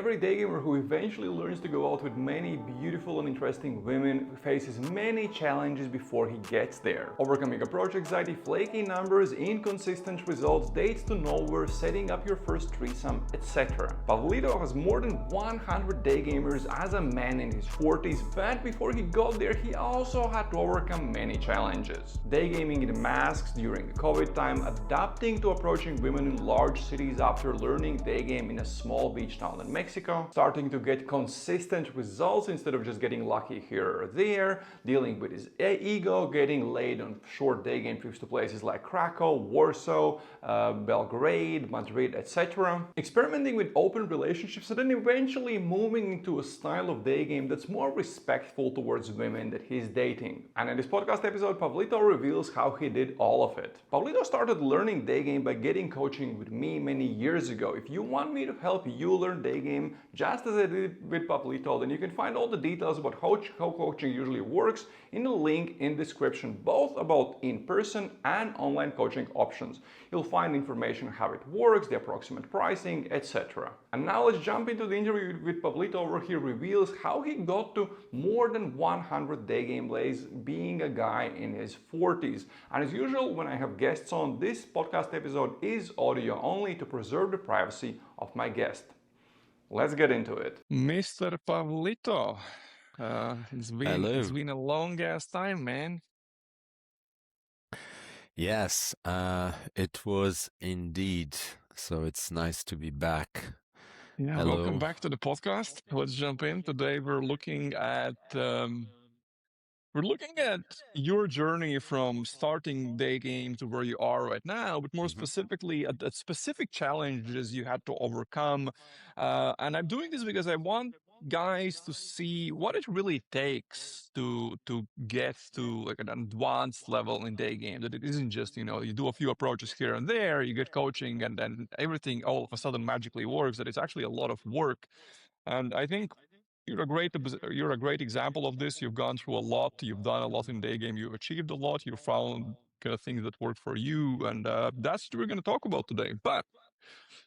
every day gamer who eventually learns to go out with many beautiful and interesting women faces many challenges before he gets there. Overcoming approach anxiety, flaky numbers, inconsistent results, dates to nowhere, setting up your first threesome, etc. Pablito has more than 100 day gamers as a man in his 40s, but before he got there he also had to overcome many challenges. Daygaming in masks during the COVID time, adapting to approaching women in large cities after learning daygame in a small beach town in Mexico, starting to get consistent results instead of just getting lucky here or there, dealing with his ego, getting laid on short daygame trips to places like Krakow, Warsaw, Belgrade, Madrid, etc. Experimenting with open relationships and then eventually moving into a style of daygame that's more respectful towards women that he's dating. And in this podcast episode, Pablito reveals how he did all of it. Pablito started learning daygame by getting coaching with me many years ago. If you want me to help you learn daygame just as I did with Pablito, then you can find all the details about how coaching usually works in the link in description, both about in-person and online coaching options. You'll find information on how it works, the approximate pricing, etc. And now let's jump into the interview with Pablito, where he reveals how he got to more than 100 daygame plays being a guy in his 40s. And as usual, when I have guests on, this podcast episode is audio only to preserve the privacy of my guest. Let's get into it. Mr. Pablito, it's been a long ass time, man. Yes, it was indeed. So it's nice to be back. Yeah, Hello. welcome back to the podcast. Let's jump in. Today we're looking at your journey from starting Daygame to where you are right now, but more specifically at specific challenges you had to overcome. And I'm doing this because I want guys to see what it really takes to get to like an advanced level in Daygame. That it isn't just, you do a few approaches here and there, you get coaching, and then everything all of a sudden magically works. That it's actually a lot of work. And I think you're a great example of this. You've gone through a lot. You've done a lot in Daygame. You've achieved a lot. You've found kind of things that work for you, and that's what we're going to talk about today. But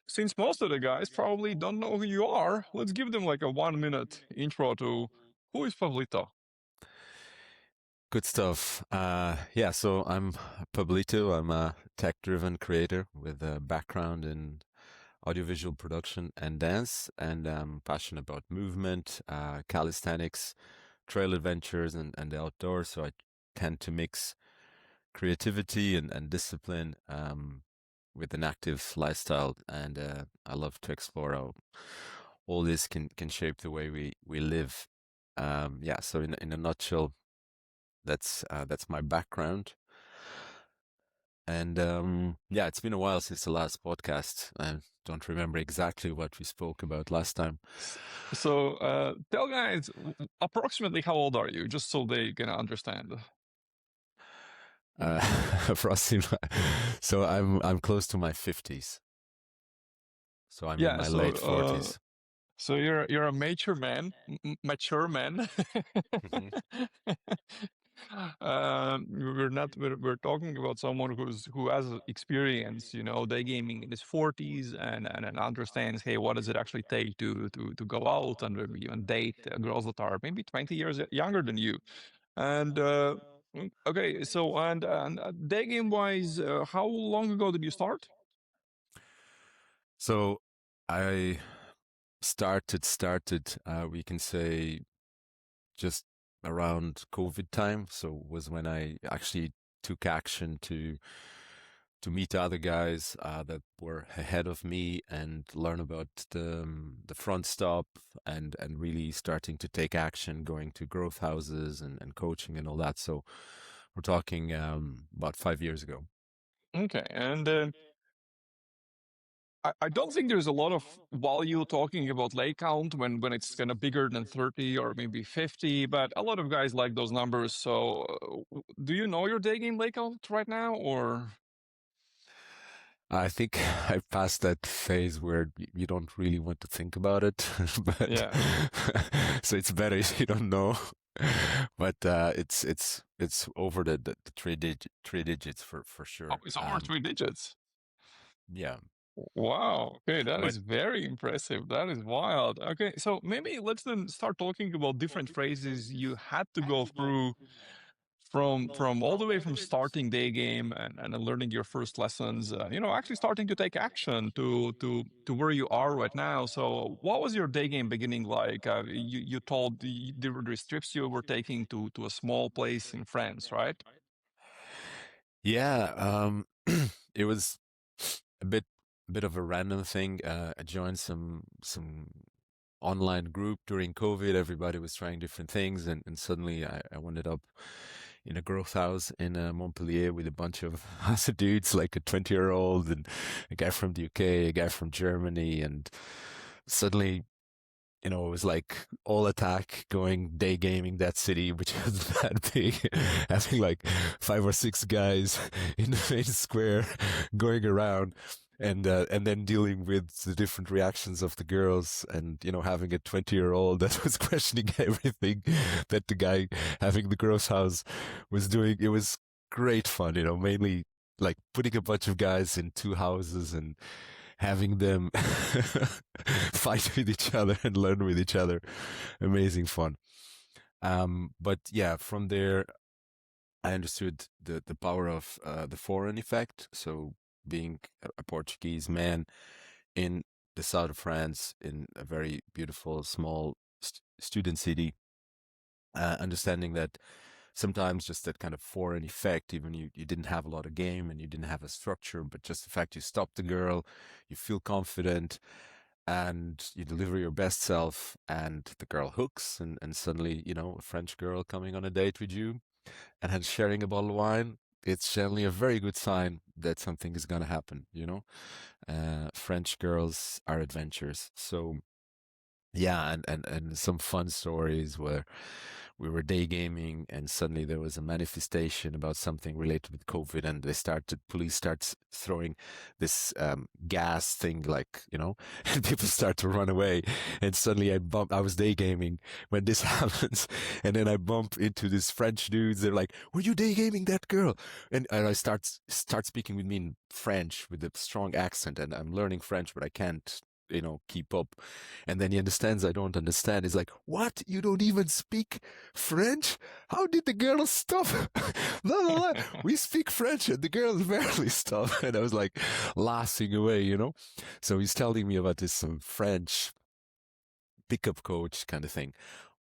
since most of the guys probably don't know who you are, let's give them like a 1-minute intro to who is Pablito. Good stuff. Yeah, so I'm Pablito. I'm a tech-driven creator with a background in audiovisual production and dance, and I'm passionate about movement, calisthenics, trail adventures, and the outdoors. So I tend to mix creativity and discipline with an active lifestyle, and I love to explore how all this can shape the way we live. Yeah, so in a nutshell, that's my background. And yeah, it's been a while since the last podcast. I don't remember exactly what we spoke about last time. So tell guys approximately how old are you, just so they can understand. Approximately. So I'm close to my 50s. So I'm in my late 40s. So you're a mature man, mature man. We're talking about someone who has experience, daygaming in his 40s and understands, hey, what does it actually take to go out and maybe even date girls that are maybe 20 years younger than you. And okay, so and daygame wise, how long ago did you start? So I started, we can say just around COVID time. So was when I actually took action to meet other guys that were ahead of me and learn about the front stop and really starting to take action, going to growth houses and coaching and all that. So we're talking about 5 years ago. Okay, and I don't think there's a lot of value talking about lay count when it's kind of bigger than 30 or maybe 50, but a lot of guys like those numbers. So do you know your daygame lay count right now, or? I think I passed that phase where you don't really want to think about it, but Yeah. So it's better if you don't know. But it's over the three digits for sure. Oh, it's over 3 digits. Yeah. Wow. Okay, that But is very impressive. That is wild. Okay, so maybe let's then start talking about different phases you had to go through from all the way from starting day game and learning your first lessons, actually starting to take action to where you are right now. So what was your day game beginning like? You told there were these trips you were taking to a small place in France, right? Yeah, it was a bit of a random thing. I joined some online group during COVID. Everybody was trying different things, and suddenly I ended up in a growth house in Montpellier with a bunch of other dudes, like a 20-year-old and a guy from the UK, a guy from Germany, and suddenly, it was like all attack going day gaming that city, which was that big, having like 5 or 6 guys in the main square going around. And then dealing with the different reactions of the girls, and having a 20-year-old that was questioning everything that the guy having the girls' house was doing. It was great fun, mainly like putting a bunch of guys in 2 houses and having them fight with each other and learn with each other. Amazing fun. But yeah, from there, I understood the power of the foreign effect. So being a Portuguese man in the south of France, in a very beautiful small student city, understanding that sometimes just that kind of foreign effect, even you didn't have a lot of game and you didn't have a structure, but just the fact you stop the girl, you feel confident, and you deliver your best self, and the girl hooks, and suddenly, a French girl coming on a date with you and then sharing a bottle of wine, it's generally a very good sign that something is going to happen. French girls are adventurous. So yeah, and some fun stories where we were day gaming and suddenly there was a manifestation about something related with COVID, and police starts throwing this gas thing, like, and people start to run away, and suddenly I was day gaming when this happens, and then I bump into these French dudes. They're like, "Were you day gaming that girl?" And I start speaking with me in French with a strong accent, and I'm learning French, but I can't keep up. And then he understands I don't understand. He's like, "What? You don't even speak French? How did the girl stop?" La, la, la. We speak French and the girl barely stop. And I was like laughing away. So he's telling me about this French pickup coach kind of thing.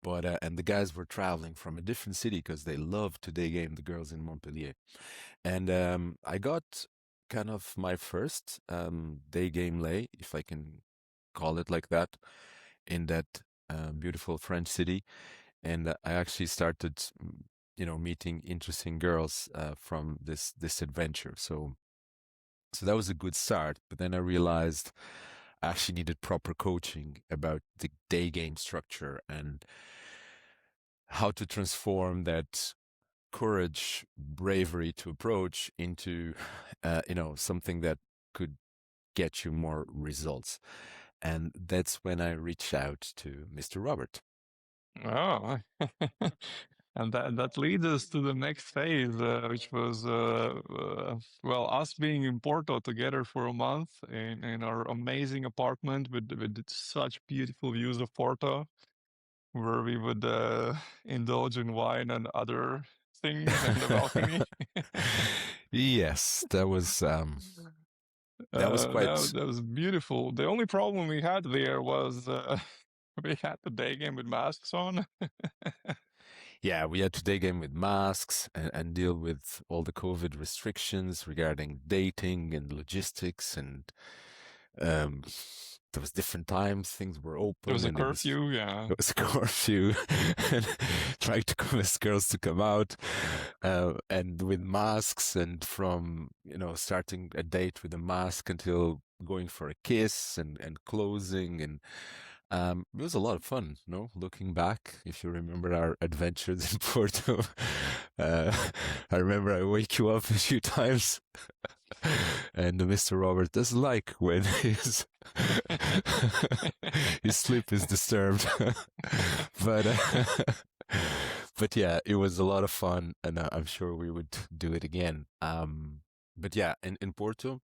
But and the guys were traveling from a different city because they love to day game the girls in Montpellier. And I got kind of my first day game lay, if I can call it like that, in that beautiful French city. And I actually started, meeting interesting girls from this adventure. So that was a good start. But then I realized I actually needed proper coaching about the day game structure and how to transform that courage, bravery to approach into, something that could get you more results. And that's when I reached out to Mr. Robert. Oh, and that leads us to the next phase, which was well, us being in Porto together for a month in our amazing apartment with such beautiful views of Porto, where we would indulge in wine and other things on the balcony. Yes, that was quite. That was beautiful. The only problem we had there was we had the day game with masks on. Yeah, we had to dig in with masks and deal with all the COVID restrictions regarding dating and logistics, and um, there was different times things were There was open, a and it was curfew, yeah. it was a curfew, and trying to convince girls to come out, and with masks, and from starting a date with a mask until going for a kiss and closing, and it was a lot of fun, no? Looking back, if you remember our adventures in Porto, uh, I remember I wake you up a few times, and Mr. Robert doesn't like when his sleep is disturbed. but but yeah, it was a lot of fun, and I'm sure we would do it again. But yeah, in Porto,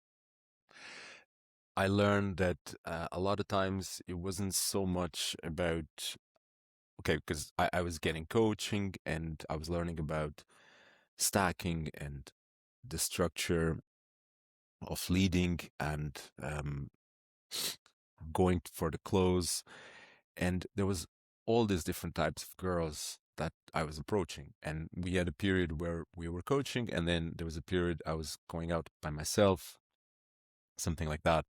I learned that a lot of times it wasn't so much about, okay, because I was getting coaching and I was learning about stacking and the structure of leading and going for the close. And there was all these different types of girls that I was approaching. And we had a period where we were coaching, and then there was a period I was going out by myself, something like that.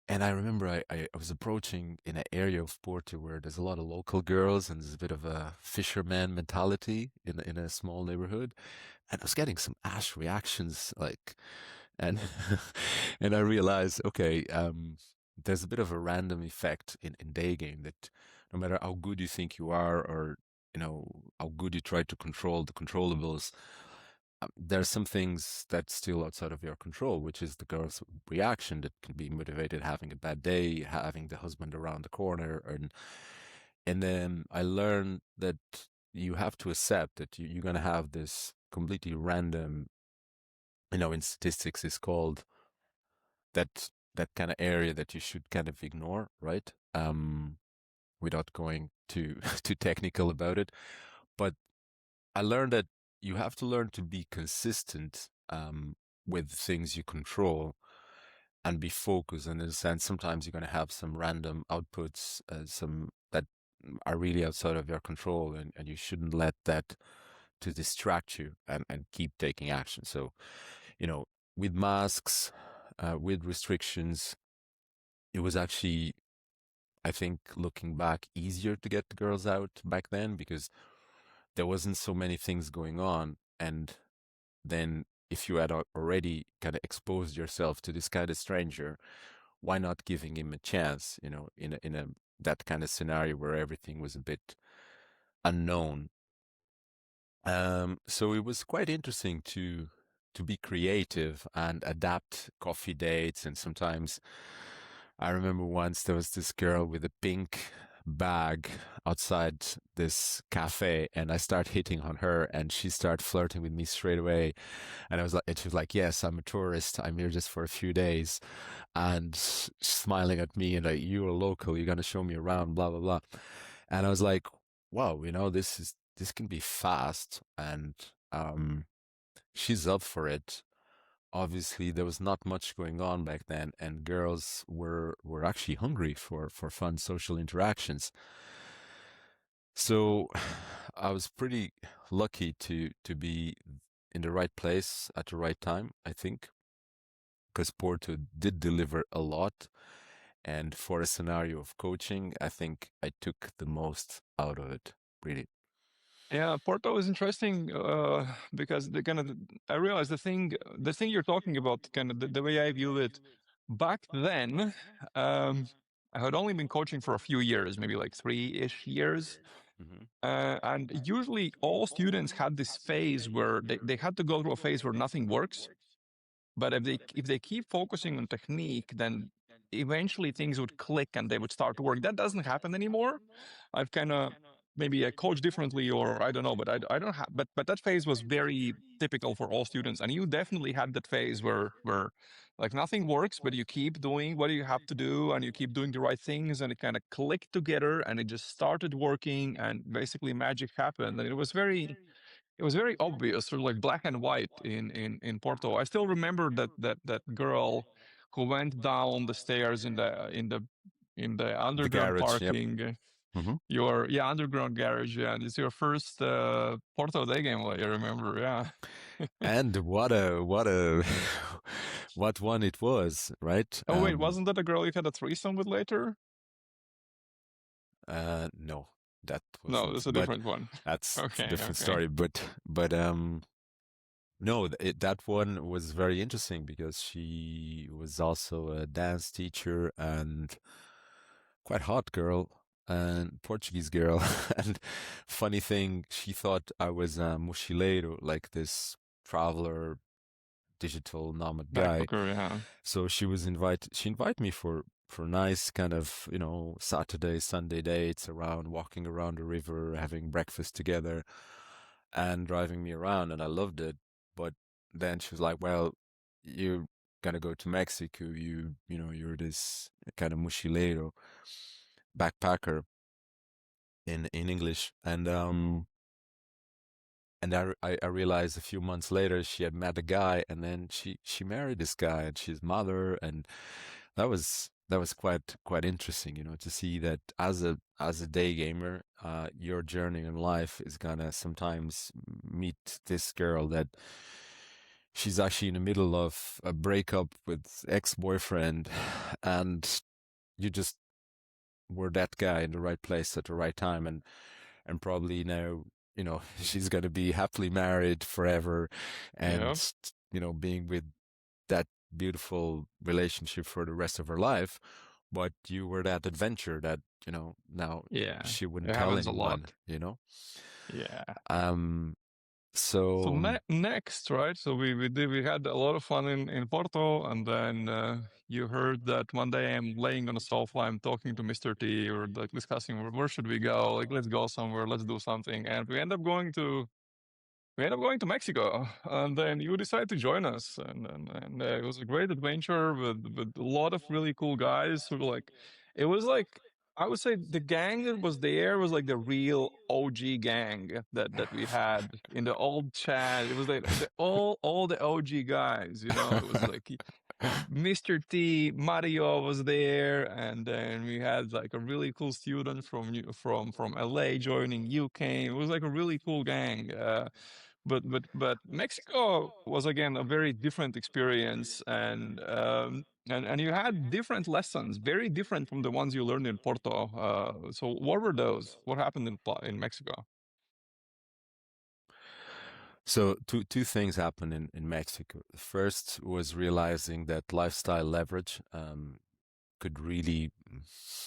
And I remember I was approaching in an area of Porto where there's a lot of local girls and there's a bit of a fisherman mentality in a small neighborhood. And I was getting some ash reactions, like, and and I realized, okay, there's a bit of a random effect in Daygame that no matter how good you think you are, or how good you try to control the controllables, there are some things that's still outside of your control, which is the girl's reaction that can be motivated having a bad day, having the husband around the corner, and then I learned that you have to accept that you're gonna have this completely random, in statistics is called that kind of area that you should kind of ignore, right? Without going too too technical about it. But I learned that you have to learn to be consistent with things you control and be focused. And in a sense, sometimes you're going to have some random outputs, some that are really outside of your control, and you shouldn't let that to distract you and keep taking action. So, with masks, with restrictions, it was actually, I think, looking back, easier to get the girls out back then because there wasn't so many things going on. And then if you had already kind of exposed yourself to this kind of stranger, why not giving him a chance, in a that kind of scenario where everything was a bit unknown. So it was quite interesting to be creative and adapt coffee dates. And sometimes I remember once there was this girl with a pink bag outside this cafe, and I start hitting on her, and she started flirting with me straight away. And I was like, and she was like, "Yes, I'm a tourist. I'm here just for a few days," and smiling at me and like, "You're a local. You're gonna show me around, blah blah blah." And I was like, "Wow, this can be fast," and she's up for it. Obviously, there was not much going on back then, and girls were actually hungry for fun social interactions. So I was pretty lucky to be in the right place at the right time, I think, because Porto did deliver a lot. And for a scenario of coaching, I think I took the most out of it, really. Yeah, Porto is interesting because the kind of I realized the thing you're talking about, kind of the way I view it back then. I had only been coaching for a few years, maybe like 3-ish years. Hmm. And usually all students had this phase where they had to go through a phase where nothing works. But if they keep focusing on technique, then eventually things would click and they would start to work. That doesn't happen anymore. I've kind of maybe I coach differently, or I don't know, but I don't have. But that phase was very typical for all students, and you definitely had that phase where like nothing works, but you keep doing what you have to do, and you keep doing the right things, and it kind of clicked together, and it just started working, and basically magic happened, and it was very obvious, sort of like black and white in Porto. I still remember that girl who went down the stairs in the The underground garage, yep. parking. Hmm. Your underground garage. Yeah, and it's your first Porto day game. I remember. Yeah. And what a what one it was, right? Oh wait, wasn't that a girl you had a threesome with later? No, that No, wasn't. that's a But different one. that's a Okay, different okay. story. But no, that one was very interesting because she was also a dance teacher and quite hot girl and Portuguese girl. And funny thing, she thought I was a mochileiro, like this traveler, digital nomad guy. Backpacker. Yeah. So she invited me for nice kind of, Saturday, Sunday dates around, walking around the river, having breakfast together and driving me around, and I loved it. But then she was like, "Well, you gonna go to Mexico, you're this kind of mochilero, backpacker in English, and I realized a few months later she had met a guy, and then she married this guy, and she's mother, and that was quite interesting, to see that as a day gamer, your journey in life is gonna sometimes meet this girl that she's actually in the middle of a breakup with ex-boyfriend, and you just were that guy in the right place at the right time, and probably now, she's going to be happily married forever, Yeah. and being with that beautiful relationship for the rest of her life. But you were that adventure that, now Yeah. she wouldn't It tell happens a anyone, lot. you know. Yeah. um So so next, right? So we had a lot of fun in Porto, and then you heard that one day I'm laying on a sofa, I'm talking to Mr. T, or like discussing where should we go? Like, let's go somewhere, let's do something, and we end up going to Mexico, and then you decided to join us, and it was a great adventure with a lot of really cool guys who were like, it was like, I would say the gang that was there was like the real OG gang that we had in the old chat. It was like all the OG guys, It was like Mr. T, Mario was there, and then we had like a really cool student from LA joining UK. It was like a really cool gang. But Mexico was again a very different experience, and you had different lessons, very different from the ones you learned in Porto. So what were those? What happened in Mexico? So two things happened in Mexico. The first was realizing that lifestyle leverage could really,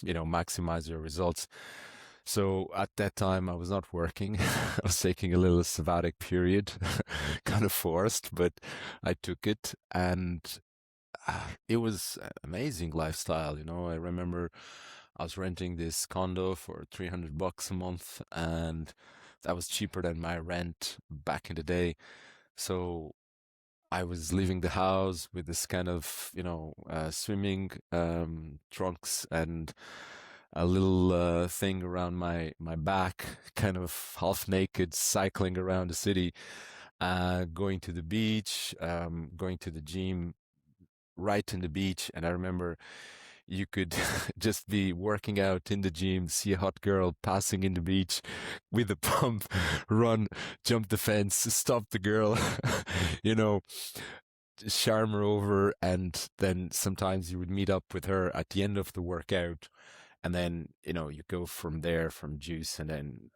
maximize your results. So at that time, I was not working. I was taking a little sabbatic period, kind of forced, but I took it, and it was amazing lifestyle. I remember I was renting this condo for $300 a month, and that was cheaper than my rent back in the day. So I was leaving the house with this kind of, swimming trunks and a little thing around my back, kind of half naked, cycling around the city, going to the beach, going to the gym right in the beach. And I remember you could just be working out in the gym, see a hot girl passing in the beach with a pump, run, jump the fence, stop the girl, you know, charm her over, and then sometimes you would meet up with her at the end of the workout, and then you go from there, from juice, and then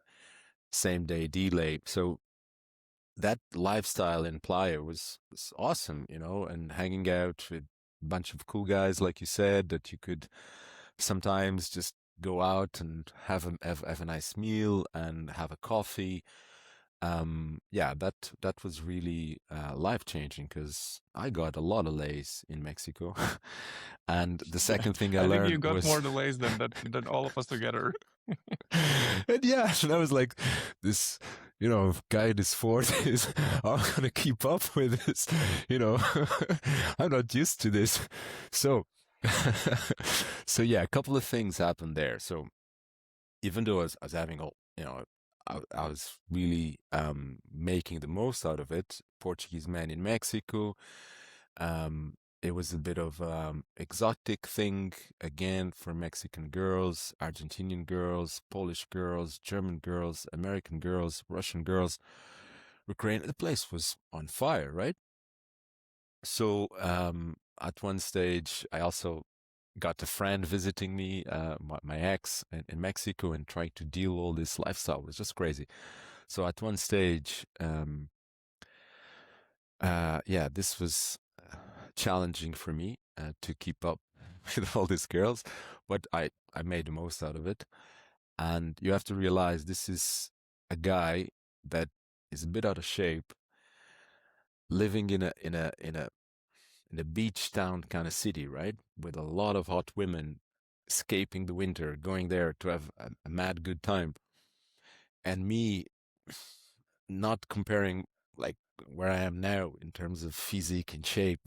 same day delay. So that lifestyle in Playa was awesome, and hanging out with a bunch of cool guys, like you said, that you could sometimes just go out and have a nice meal and have a coffee. Yeah, that was really life changing, because I got a lot of lays in Mexico. And the second thing I I think you learned got was more delays than all of us together. and yeah, and I was like, this, guy in his 40s, I'm gonna keep up with this, you know. I'm not used to this. So, so yeah, a couple of things happened there. So even though I was having all, I was really making the most out of it. Portuguese man in Mexico. Um, it was a bit of exotic thing again for Mexican girls, Argentinian girls, Polish girls, German girls, American girls, Russian girls, Ukraine. The place was on fire, right? So at one stage, I also got a friend visiting me, my ex in Mexico, and trying to deal all this lifestyle. It was just crazy. So at one stage, yeah, this was challenging for me to keep up with all these girls, but I made the most out of it. And you have to realize this is a guy that is a bit out of shape, living in a beach town kind of city, right? With a lot of hot women, escaping the winter, going there to have a mad good time. And me not comparing like where I am now in terms of physique and shape,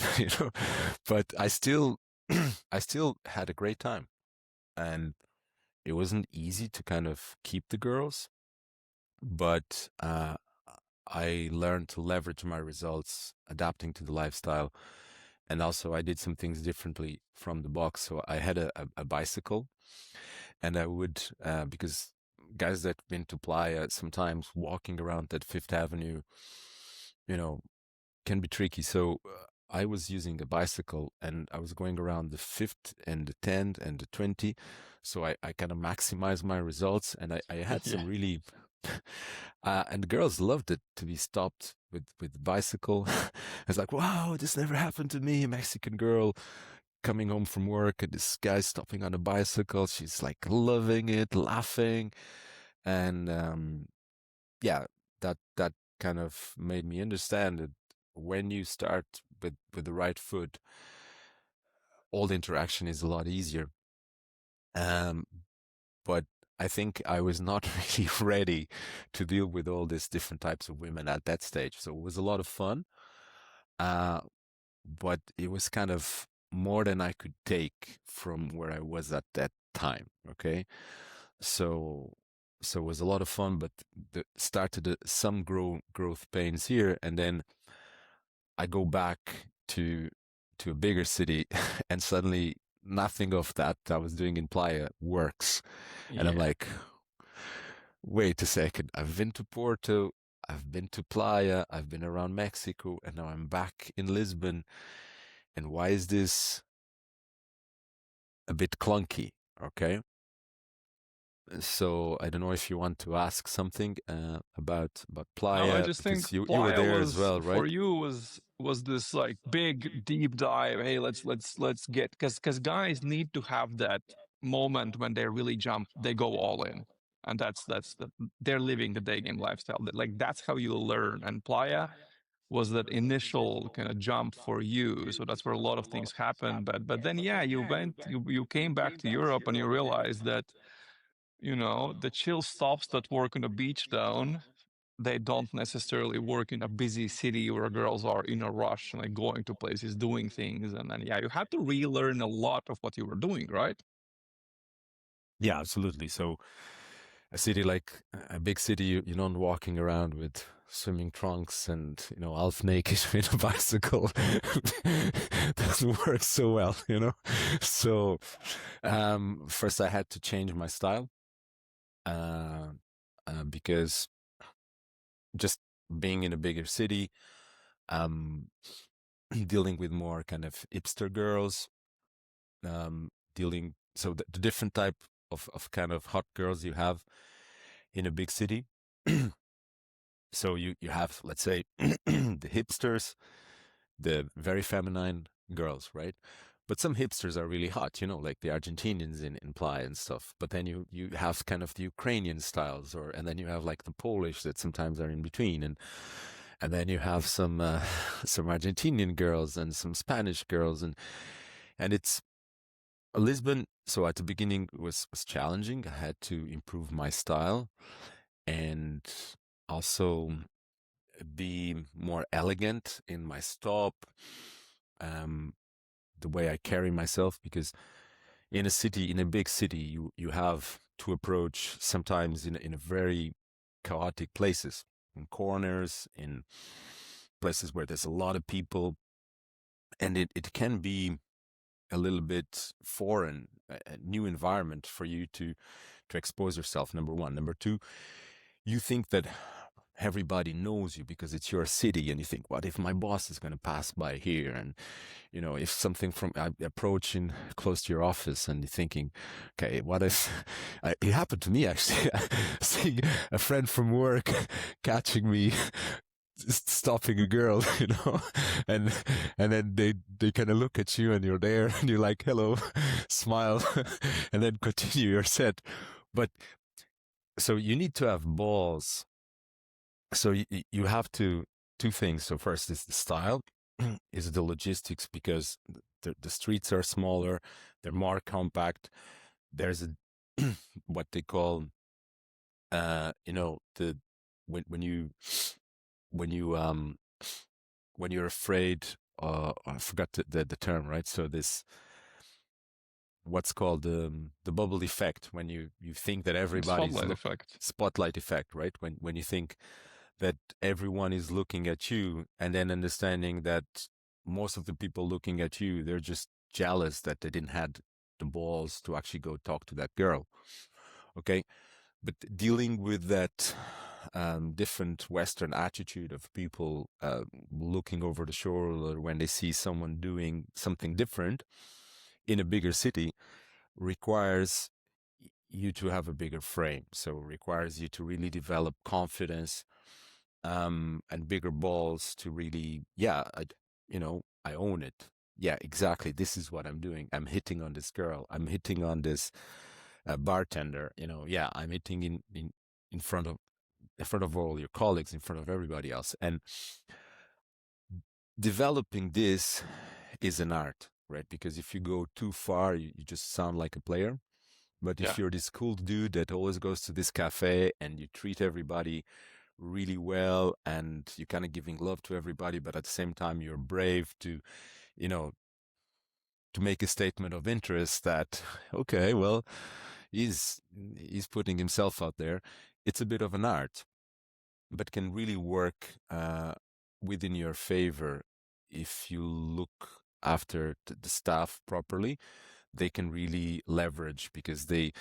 but I still I still had a great time, and it wasn't easy to kind of keep the girls, but I learned to leverage my results, adapting to the lifestyle. And also, I did some things differently from the box. So I had a bicycle, and I would, because guys that been to Playa, sometimes walking around that Fifth Avenue, you know, can be tricky. So I was using a bicycle, and I was going around the fifth and the 10th and the 20. So I kind of maximized my results, and I had Yeah. some really, and the girls loved it to be stopped with the bicycle. It's like, wow, this never happened to me. A Mexican girl coming home from work, and this guy stopping on a bicycle. She's like loving it, laughing, and yeah, that kind of made me understand that when you start with the right foot, all the interaction is a lot easier. Um, but I think I was not really ready to deal with all these different types of women at that stage. So it was a lot of fun, but it was kind of more than I could take from where I was at that time. Okay, so it was a lot of fun, but started some growth pains here, and then I go back to a bigger city, and suddenly nothing of that I was doing in Playa works. And I'm Yeah. like, wait a second, I've been to Porto, I've been to Playa, I've been around Mexico, and now I'm back in Lisbon. And why is this a bit clunky? Okay. So I don't know if you want to ask something about No, I Playa, just think because you were Playa there as was well, for right? you was this like big deep dive. Hey, let's get because guys need to have that moment when they really jump, they go all in, and they're living the day game lifestyle. Like that's how you learn. And Playa was that initial kind of jump for you. So that's where a lot of things happen. But then yeah, you came back to Europe and you realized that the chill stops that work on a beach down, they don't necessarily work in a busy city where girls are in a rush and like going to places, doing things. And then, yeah, you had to relearn a lot of what you were doing, right? Yeah, absolutely. So a city like a big city, you're not walking around with swimming trunks and half naked with a bicycle. Doesn't work so well. So first I had to change my style, uh, because just being in a bigger city, um, dealing with more kind of hipster girls, dealing so the different type of kind of hot girls you have in a big city. So you have, let's say, the hipsters, the very feminine girls, right? But some hipsters are really hot, like the Argentinians in Playa and stuff. But then you have kind of the Ukrainian styles, and then you have like the Polish that sometimes are in between, and then you have some some Argentinian girls and some Spanish girls, and it's Lisbon. So at the beginning was challenging. I had to improve my style and also be more elegant in my stop, um, the way I carry myself, because in a big city, you have to approach sometimes in a very chaotic places, in corners, in places where there's a lot of people, and it can be a little bit foreign, a new environment for you to expose yourself. Number one. Number two, you think that everybody knows you because it's your city, and you think, what if my boss is going to pass by here? And if something from approaching close to your office, and you're thinking, okay, what if it happened to me actually. Seeing a friend from work catching me stopping a girl, and then they kind of look at you, and you're there, and you're like, hello, smile, and then continue your set. But so you need to have balls. So you have to two things. So first is the style, is the logistics, because the streets are smaller, they're more compact. There's a what they call the when you when you're afraid, I forgot the term, right? So this, what's called the bubble effect, when you think that everybody's Spotlight effect. spotlight effect, right? When you think that everyone is looking at you, and then understanding that most of the people looking at you, they're just jealous that they didn't had the balls to actually go talk to that girl. Okay, but dealing with that different Western attitude of people looking over the shoulder when they see someone doing something different in a bigger city requires you to have a bigger frame. So requires you to really develop confidence and bigger balls to really, yeah, I own it. Yeah, exactly. This is what I'm doing. I'm hitting on this girl. I'm hitting on this bartender. Yeah, I'm hitting in front of all your colleagues, in front of everybody else. And developing this is an art, right? Because if you go too far, you just sound like a player. But if Yeah. you're this cool dude that always goes to this cafe and you treat everybody really well and you're kind of giving love to everybody, but at the same time you're brave to, to make a statement of interest that, okay, well, he's putting himself out there. It's a bit of an art, but can really work within your favor if you look after the staff properly. They can really leverage, because they,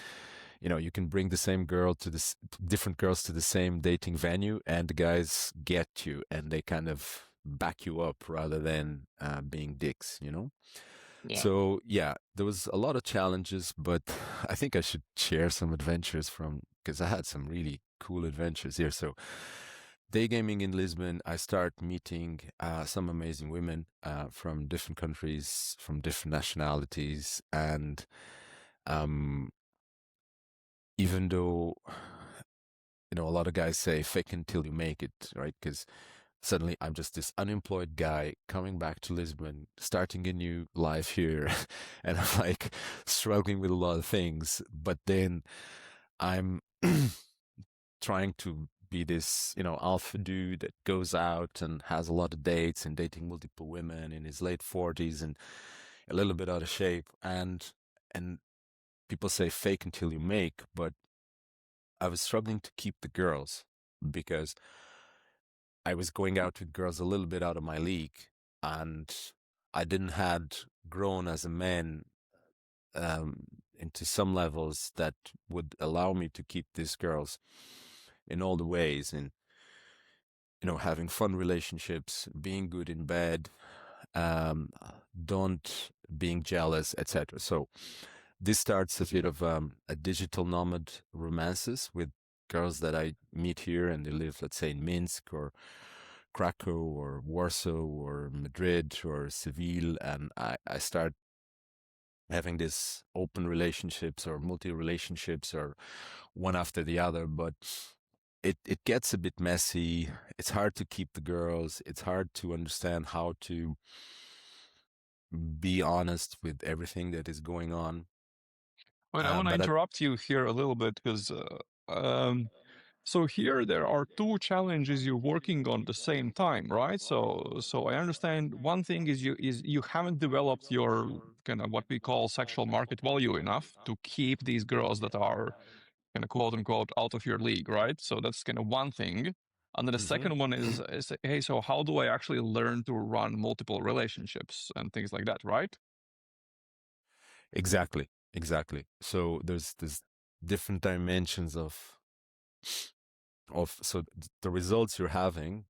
you can bring the same girl to this different girls to the same dating venue, and the guys get you and they kind of back you up rather than being dicks. Yeah. So yeah, there was a lot of challenges, but I think I should share some adventures because I had some really cool adventures here. So Daygaming in Lisbon, I start meeting some amazing women from different countries, from different nationalities, and even though a lot of guys say fake until you make it, right? Because suddenly I'm just this unemployed guy coming back to Lisbon, starting a new life here, and I'm like struggling with a lot of things. But then I'm trying to be this, alpha dude that goes out and has a lot of dates and dating multiple women in his late 40s and a little bit out of shape. And people say fake until you make, but I was struggling to keep the girls because I was going out with girls a little bit out of my league, and I didn't had grown as a man into some levels that would allow me to keep these girls in all the ways, and having fun relationships, being good in bed, don't being jealous, etc. So this starts a bit of a digital nomad romances with girls that I meet here, and they live, let's say, in Minsk or Krakow or Warsaw or Madrid or Seville, and I start having this open relationships or multi relationships or one after the other, but it gets a bit messy. It's hard to keep the girls. It's hard to understand how to be honest with everything that is going on. Wait, I want to But interrupt you here a little bit because so here there are two challenges you're working on at the same time, right? So I understand one thing is you haven't developed your kind of what we call sexual market value enough to keep these girls that are kind of quote unquote out of your league, right? So that's kind of one thing. And then the second one is hey, so how do I actually learn to run multiple relationships and things like that, right? exactly. So there's different dimensions of so the results you're having,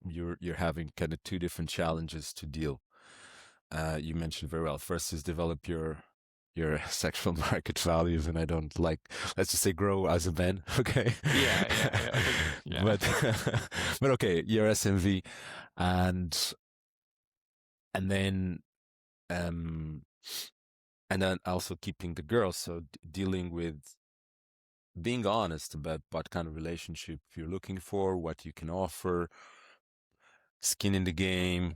you're having kind of two different challenges to deal. You mentioned very well. First is develop your sexual market values, and I don't like, let's just say, grow as a man. Okay. Yeah. But okay, your SMV, and then and then also keeping the girls. So dealing with being honest about what kind of relationship you're looking for, what you can offer, skin in the game,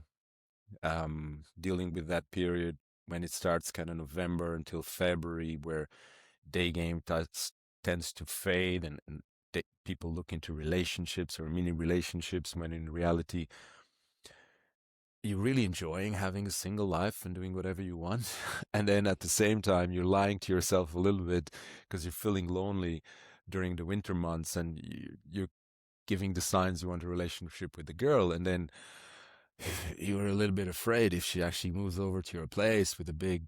dealing with that period when it starts kind of November until February, where Daygame tends to fade, and people look into relationships or mini relationships, when in reality you're really enjoying having a single life and doing whatever you want. And then at the same time, you're lying to yourself a little bit because you're feeling lonely during the winter months, and you're giving the signs you want a relationship with the girl. And then you're a little bit afraid if she actually moves over to your place with a big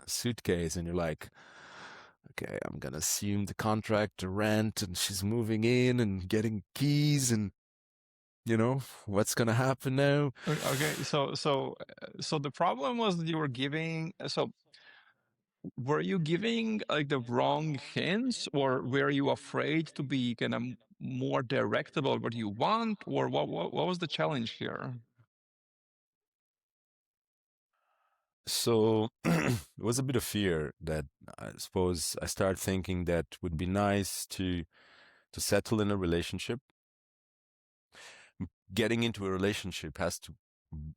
suitcase, and you're like, okay, I'm gonna assume the contract, the rent, and she's moving in and getting keys, and what's gonna happen now? Okay, so the problem was that you were giving. So were you giving like the wrong hints, or were you afraid to be kind of more direct about what you want, or what was the challenge here? So it was a bit of fear that I suppose I started thinking that would be nice to settle in a relationship. Getting into a relationship has to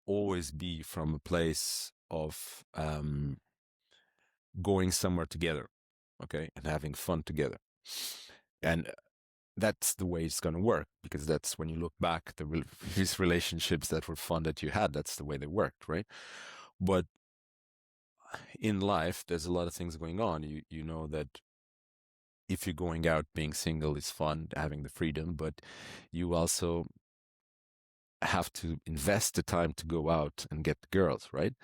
always be from a place of going somewhere together, okay, and having fun together. And that's the way it's going to work, because that's when you look back, these relationships that were fun that you had, that's the way they worked, right? But in life, there's a lot of things going on. You know that if you're going out, being single is fun, having the freedom, but you also have to invest the time to go out and get the girls, right?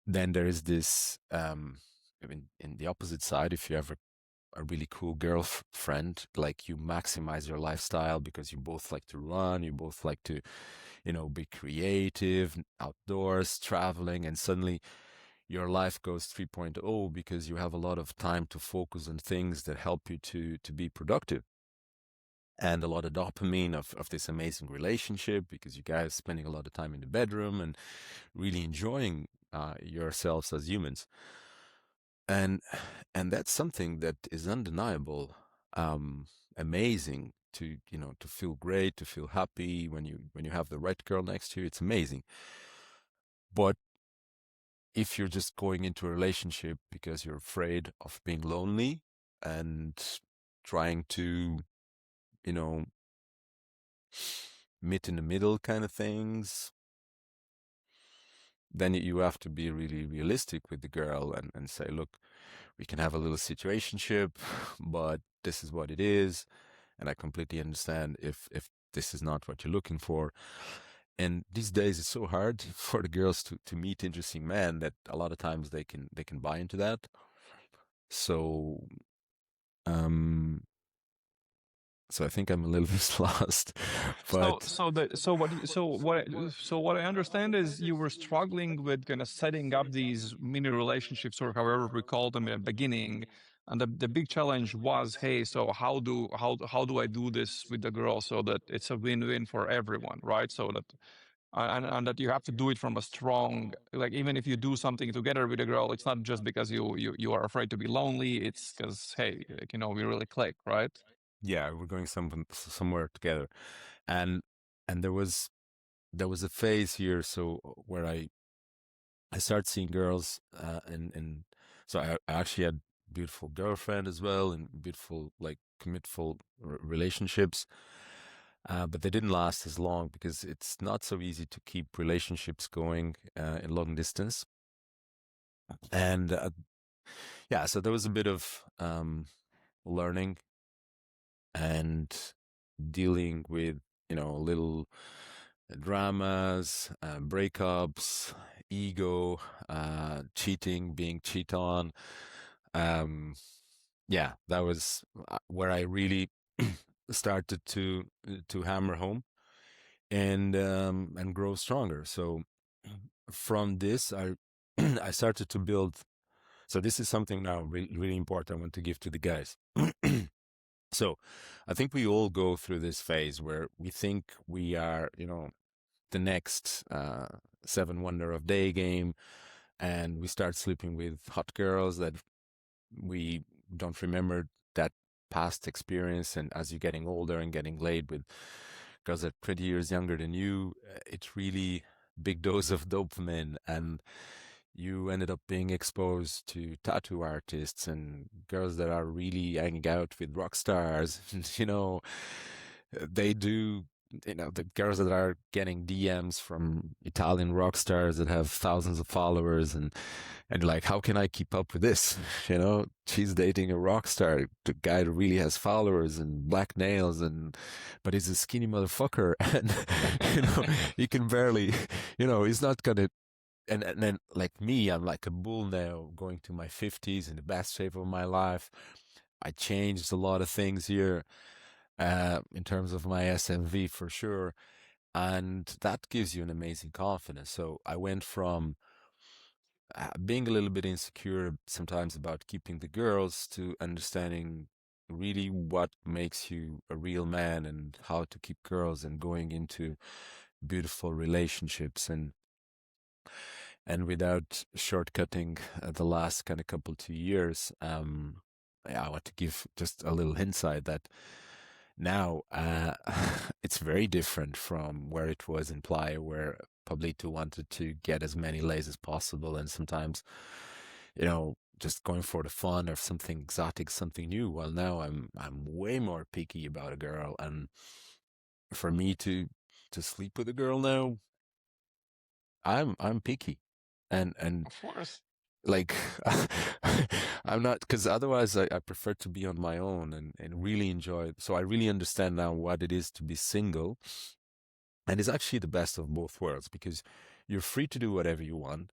Then there is this, in the opposite side, if you have a really cool girlfriend, like you maximize your lifestyle because you both like to run, you both like to, be creative, outdoors, traveling, and suddenly your life goes 3.0 because you have a lot of time to focus on things that help you to be productive. And a lot of dopamine of this amazing relationship, because you guys spending a lot of time in the bedroom and really enjoying yourselves as humans. And that's something that is undeniable, amazing to feel great, to feel happy when you have the right girl next to you. It's amazing. But if you're just going into a relationship because you're afraid of being lonely and trying to, meet in the middle kind of things, then you have to be really realistic with the girl and say, look, we can have a little situationship, but this is what it is. And I completely understand if this is not what you're looking for. And these days it's so hard for the girls to meet interesting men that a lot of times they can buy into that. So so I think I'm a little bit lost. So, But what I understand is you were struggling with kind of setting up these mini relationships, or however we call them in the beginning, and the big challenge was, hey, so how do I do this with the girl so that it's a win-win for everyone, right? So that and that you have to do it from a strong, like, even if you do something together with a girl, it's not just because you are afraid to be lonely, it's because, hey, like, we really click, right? yeah, we're going somewhere together. And there was a phase here, so where I started seeing girls, and so I actually had beautiful girlfriend as well, and beautiful, like, commitful relationships, but they didn't last as long because it's not so easy to keep relationships going in long distance. And yeah, so there was a bit of learning and dealing with little dramas, breakups, ego, cheating, being cheated on. Yeah, that was where I really started to hammer home and grow stronger. So from this, I I started to build. So this is something now really important I want to give to the guys. So I think we all go through this phase where we think we are, the next seven wonder of Daygame, and we start sleeping with hot girls that we don't remember that past experience. And as you're getting older and getting laid with girls that are pretty years younger than you, it's really big dose of dopamine, and you ended up being exposed to tattoo artists and girls that are really hanging out with rock stars. They do the girls that are getting DMs from Italian rock stars that have thousands of followers, and you're like, how can I keep up with this? She's dating a rock star, the guy that really has followers and black nails, but he's a skinny motherfucker, and he can barely, he's not gonna. And then, like me, I'm like a bull now, going to my 50s in the best shape of my life. I changed a lot of things here, in terms of my SMV for sure. And that gives you an amazing confidence. So I went from being a little bit insecure sometimes about keeping the girls to understanding really what makes you a real man and how to keep girls and going into beautiful relationships. And without shortcutting the last kind of couple 2 years, I want to give just a little insight that now it's very different from where it was in Playa, where Pablito wanted to get as many lays as possible, and sometimes, just going for the fun or something exotic, something new. Well, now I'm way more picky about a girl, and for me to sleep with a girl now, I'm picky, and Of course. like I'm not, because otherwise I prefer to be on my own and really enjoy it. So I really understand now what it is to be single, and it's actually the best of both worlds, because you're free to do whatever you want,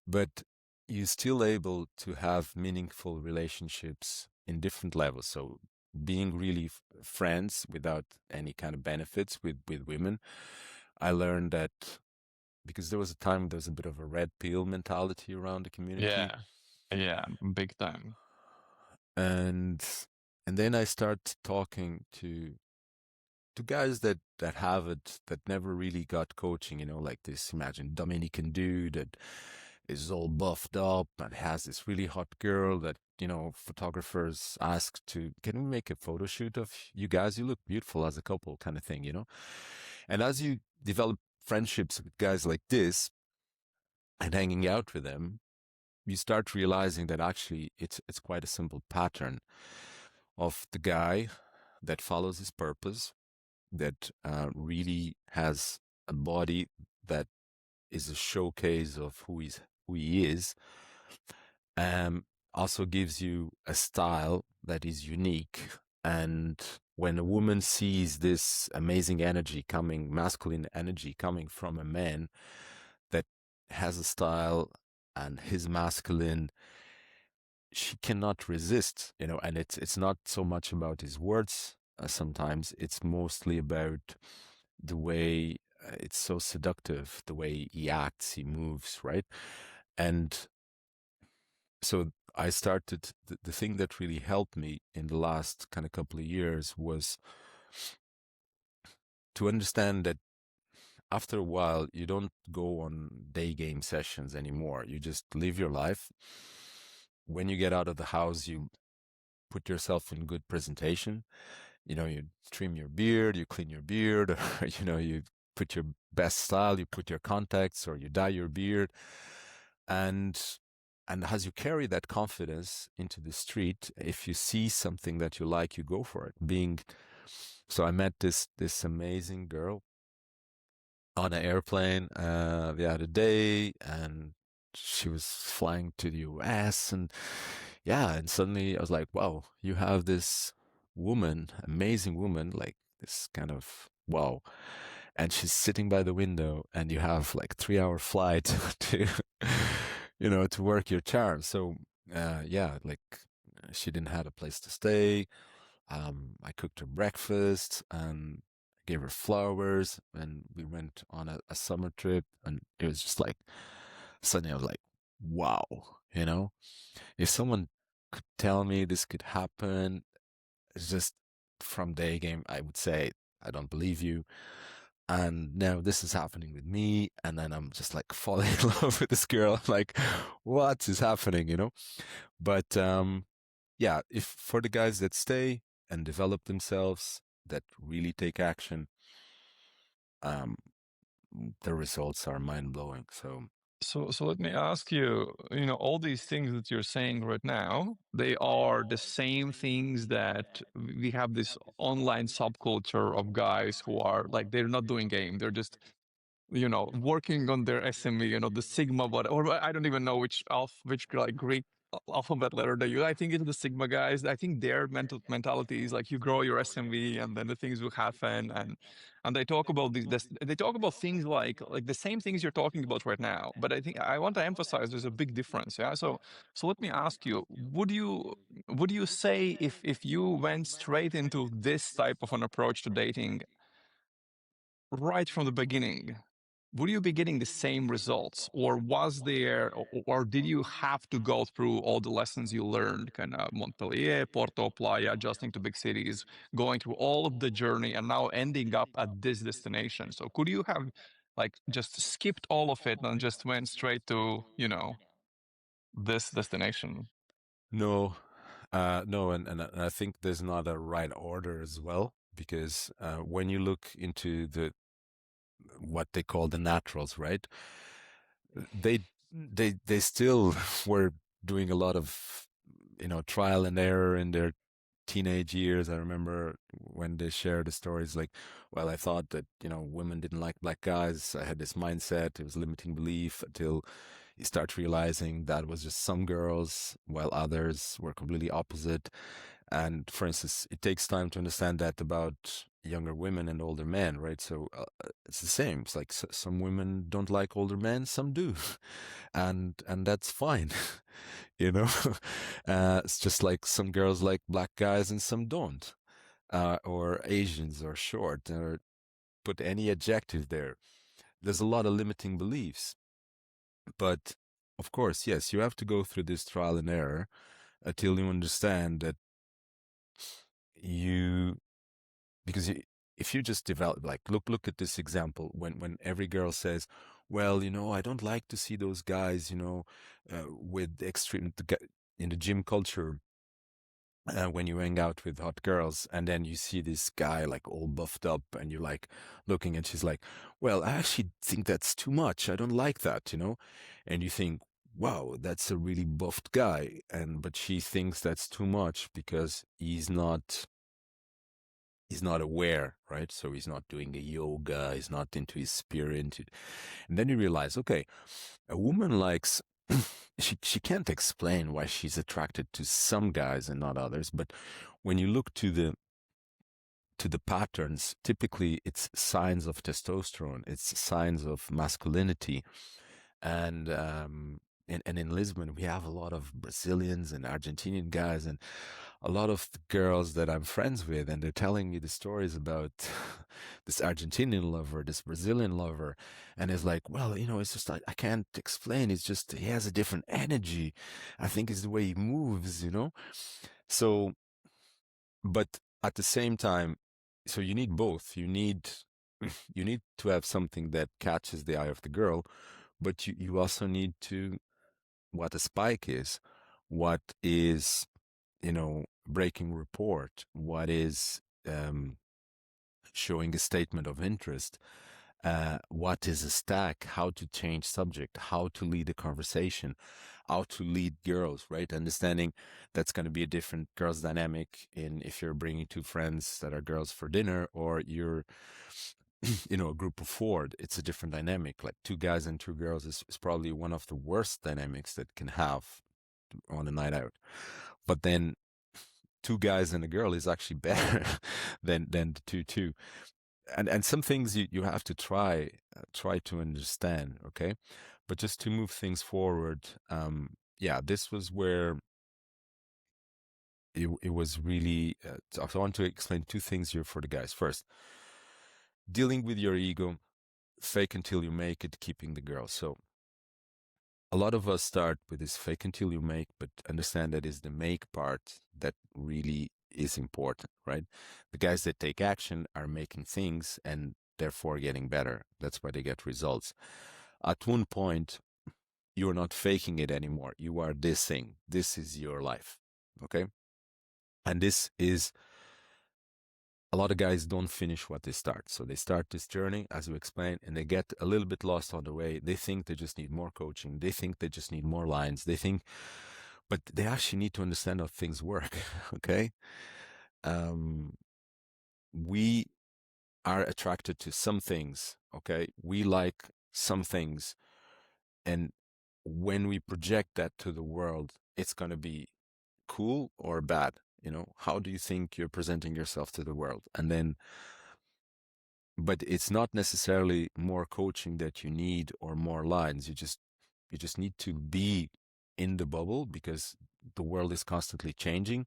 but you're still able to have meaningful relationships in different levels. So being really friends without any kind of benefits with women, I learned that, because there was a time there was a bit of a red pill mentality around the community. Yeah, big time. and then I start talking to guys that have it, that never really got coaching, like this, imagine, Dominican dude that is all buffed up and has this really hot girl that, photographers ask to, can we make a photo shoot of you guys? You look beautiful as a couple, kind of thing. And as you develop friendships with guys like this and hanging out with them, you start realizing that actually it's quite a simple pattern of the guy that follows his purpose, that really has a body that is a showcase of who he is, also gives you a style that is unique. And when a woman sees this amazing energy coming, masculine energy coming from a man that has a style and his masculine, she cannot resist, and it's not so much about his words. Sometimes it's mostly about the way it's so seductive, the way he acts, he moves, right? And so I started, the thing that really helped me in the last kind of couple of years was to understand that after a while, you don't go on day game sessions anymore. You just live your life. When you get out of the house, you put yourself in good presentation. You trim your beard, you clean your beard, or, you put your best style, you put your contacts, or you dye your beard. And as you carry that confidence into the street, if you see something that you like, you go for it. So I met this amazing girl on an airplane the other day, and she was flying to the US, and yeah, and suddenly I was like, wow, you have this woman, amazing woman, like this kind of wow. And she's sitting by the window, and you have like 3 hour flight to, to work your charm. So, yeah, like she didn't have a place to stay. I cooked her breakfast and gave her flowers, and we went on a summer trip, and it was just like, suddenly I was like, wow, if someone could tell me this could happen, it's just from Daygame, I would say, I don't believe you. And now this is happening with me, and then I'm just like falling in love with this girl. Like, what is happening? But yeah, if for the guys that stay and develop themselves, that really take action, um, the results are mind blowing. So So let me ask you, all these things that you're saying right now, they are the same things that we have this online subculture of guys who are like, they're not doing game. They're just working on their SME, the Sigma, or I don't even know which like Greek alphabet letter they use. I think it's the Sigma guys. I think their mentality is like you grow your SME and then the things will happen. And they talk about they talk about things like the same things you're talking about right now. But I think I want to emphasize there's a big difference. Yeah. So let me ask you, would you say if you went straight into this type of an approach to dating right from the beginning, would you be getting the same results, or was there, or did you have to go through all the lessons you learned, kind of Montpellier, Porto, Playa, adjusting to big cities, going through all of the journey, and now ending up at this destination? So could you have like just skipped all of it and just went straight to this destination? No, no, and I think there's not a right order as well, because when you look into what they call the naturals, right? They they still were doing a lot of trial and error in their teenage years. I remember when they shared the stories like, well, I thought that women didn't like black guys. I had this mindset. It was limiting belief until you start realizing that was just some girls, while others were completely opposite. And for instance, it takes time to understand that about younger women and older men, right? So it's the same. It's like some women don't like older men, some do, and that's fine, you know. It's just like some girls like black guys and some don't, or Asians or short, or put any adjective there. There's a lot of limiting beliefs, but of course, yes, you have to go through this trial and error until you understand that you because if you just develop, like, look at this example, when every girl says, well, I don't like to see those guys, with extreme in the gym culture, when you hang out with hot girls, and then you see this guy like all buffed up, and you're like looking, and she's like, well, I actually think that's too much, I don't like that, and you think, wow, that's a really buffed guy, but she thinks that's too much because he's not aware, right? So he's not doing a yoga, he's not into his spirit. And then you realize, okay, a woman likes, she can't explain why she's attracted to some guys and not others. But when you look to the patterns, typically it's signs of testosterone, it's signs of masculinity. And in Lisbon, we have a lot of Brazilians and Argentinian guys, and a lot of the girls that I'm friends with, and they're telling me the stories about this Argentinian lover, this Brazilian lover, and it's like, well, it's just I can't explain. It's just he has a different energy. I think it's the way he moves. So, but at the same time, so you need both. You need you need to have something that catches the eye of the girl, but you also need to what a spike is, what is breaking report, what is showing a statement of interest, what is a stack, how to change subject, how to lead a conversation, how to lead girls, right? Understanding that's going to be a different girls dynamic in if you're bringing two friends that are girls for dinner, or you're a group of four. It's a different dynamic. Like two guys and two girls is probably one of the worst dynamics that can have on a night out. But then two guys and a girl is actually better than the two. And some things you have to try to understand, okay? But just to move things forward, this was where it was really. So I want to explain two things here for the guys. First, dealing with your ego, fake until you make it, keeping the girl. So a lot of us start with this fake until you make, but understand that is the make part that really is important, right? The guys that take action are making things and therefore getting better. That's why they get results. At one point, you're not faking it anymore. You are this thing. This is your life, okay? And this is a lot of guys don't finish what they start. So they start this journey, as you explained, and they get a little bit lost on the way. They think they just need more coaching. They think they just need more lines. They think, but they actually need to understand how things work. Okay. We are attracted to some things. Okay. We like some things. And when we project that to the world, it's going to be cool or bad. How do you think you're presenting yourself to the world? And then, but it's not necessarily more coaching that you need or more lines. You just need to be in the bubble, because the world is constantly changing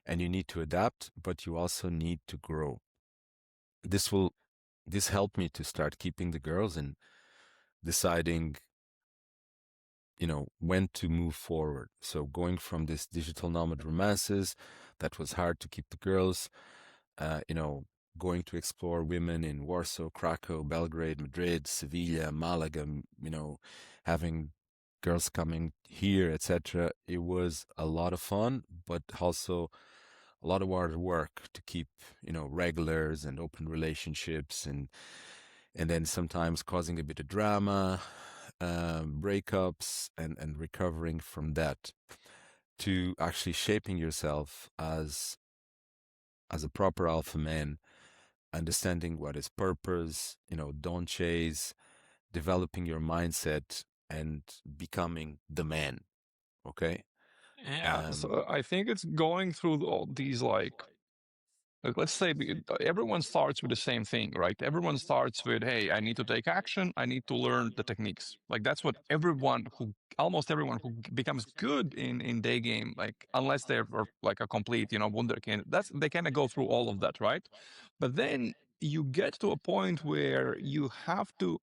and you need to adapt, but you also need to grow. This helped me to start keeping the girls and deciding, when to move forward. So going from this digital nomad romances, that was hard to keep the girls, going to explore women in Warsaw, Krakow, Belgrade, Madrid, Sevilla, Malaga, having girls coming here, etc. It was a lot of fun, but also a lot of hard work to keep, regulars and open relationships, and then sometimes causing a bit of drama, breakups, and recovering from that, to actually shaping yourself as a proper alpha man, understanding what is purpose, don't chase, developing your mindset, and becoming the man. Okay. Yeah, so I think it's going through all these like let's say everyone starts with the same thing, right? Everyone starts with, hey, I need to take action, I need to learn the techniques. Like that's what almost everyone who becomes good in day game, like unless they're like a complete, wunderkind, they kind of go through all of that, right? But then you get to a point where you have to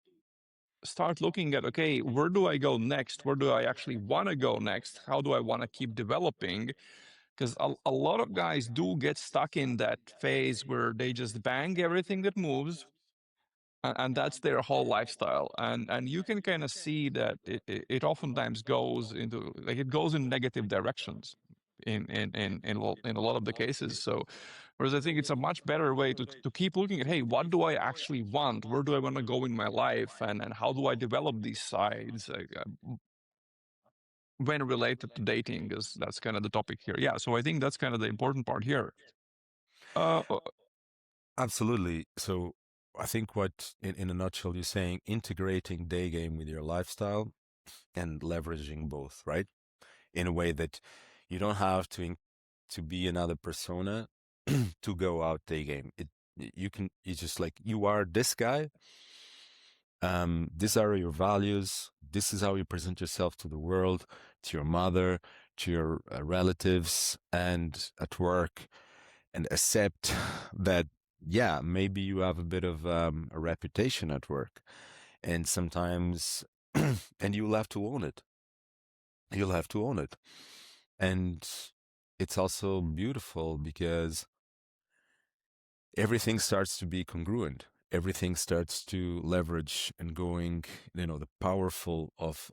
start looking at, okay, where do I go next? Where do I actually want to go next? How do I want to keep developing? Because a lot of guys do get stuck in that phase where they just bang everything that moves, and that's their whole lifestyle. And you can kind of see that it oftentimes goes into, like, it goes in negative directions in a lot of the cases. So whereas I think it's a much better way to keep looking at, hey, what do I actually want? Where do I want to go in my life? And how do I develop these sides? When related to dating, because that's kind of the topic here. Yeah, so I think that's kind of the important part here. Uh, Absolutely. So I think what, in a nutshell, you're saying, integrating day game with your lifestyle and leveraging both, right? In a way that you don't have to be another persona to go out day game. It's just like, you are this guy. These are your values. This is how you present yourself to the world, to your mother, to your relatives, and at work, and accept that, yeah, maybe you have a bit of a reputation at work, and sometimes, and you'll have to own it. You'll have to own it. And it's also beautiful because everything starts to be congruent. Everything starts to leverage and going, the powerful of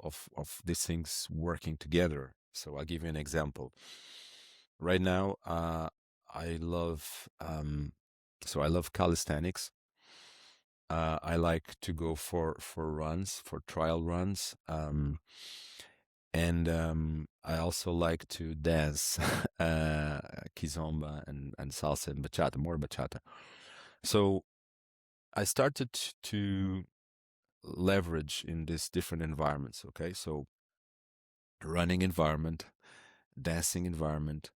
these things working together. So I'll give you an example. Right now, I love I love calisthenics. I like to go for runs, for trial runs. And I also like to dance kizomba and salsa and bachata, more bachata. So I started to leverage in these different environments. Okay, so running environment, dancing environment,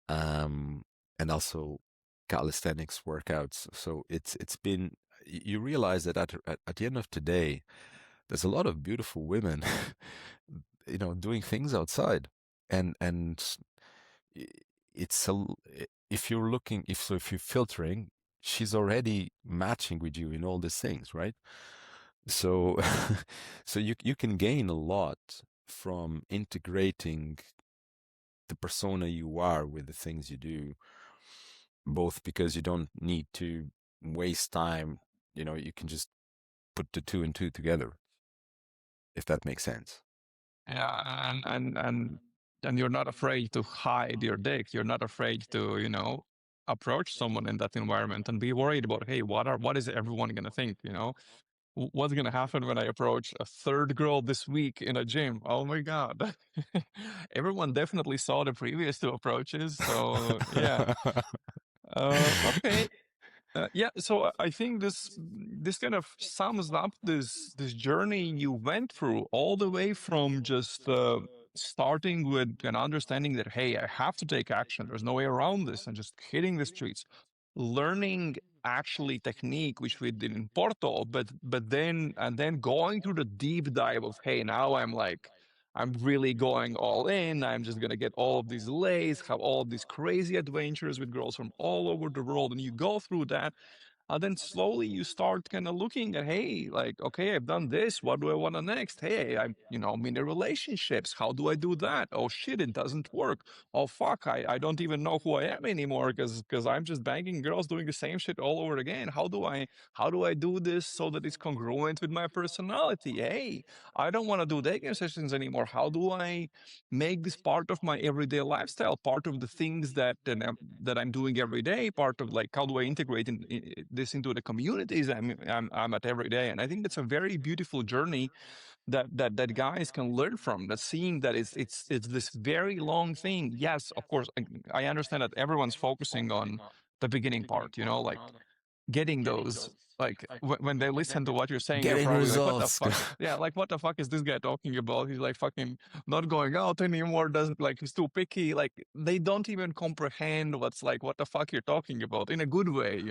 and also calisthenics workouts. So it's been, you realize that at the end of today, there's a lot of beautiful women, doing things outside, and it's if you're looking, if you're filtering, she's already matching with you in all these things, right? So so you can gain a lot from integrating the persona you are with the things you do, both because you don't need to waste time. You can just put the two and two together, if that makes sense. yeah, and you're not afraid to hide your dick. You're not afraid to, approach someone in that environment and be worried about, hey, what is everyone gonna think? What's gonna happen when I approach a third girl this week in a gym? Oh my god. Everyone definitely saw the previous two approaches, so yeah. Okay. Yeah, so I think this kind of sums up this journey you went through, all the way from just starting with an understanding that, hey, I have to take action. There's no way around this, and just hitting the streets, learning actually technique, which we did in Porto, but then going through the deep dive of, hey, now I'm really going all in. I'm just gonna get all of these lays, have all of these crazy adventures with girls from all over the world, and you go through that, and then slowly you start kind of looking at, hey, like, okay, I've done this. What do I want to next? Hey, I'm in a relationships. How do I do that? Oh shit, it doesn't work. Oh fuck, I don't even know who I am anymore because I'm just banging girls doing the same shit all over again. How do I do this so that it's congruent with my personality? Hey, I don't want to do dating sessions anymore. How do I make this part of my everyday lifestyle, part of the things that I'm doing every day, part of, like, how do I integrate this into the communities I'm at every day? And I think it's a very beautiful journey that guys can learn from. That seeing that it's this very long thing. Yes, of course, I understand that everyone's focusing on the beginning part, like getting those, like, when they listen to what you're saying, they're Getting probably like, what the results. fuck? Yeah, like, what the fuck is this guy talking about? He's like fucking not going out anymore, doesn't, like, he's too picky. Like, they don't even comprehend what's, like, what the fuck you're talking about in a good way,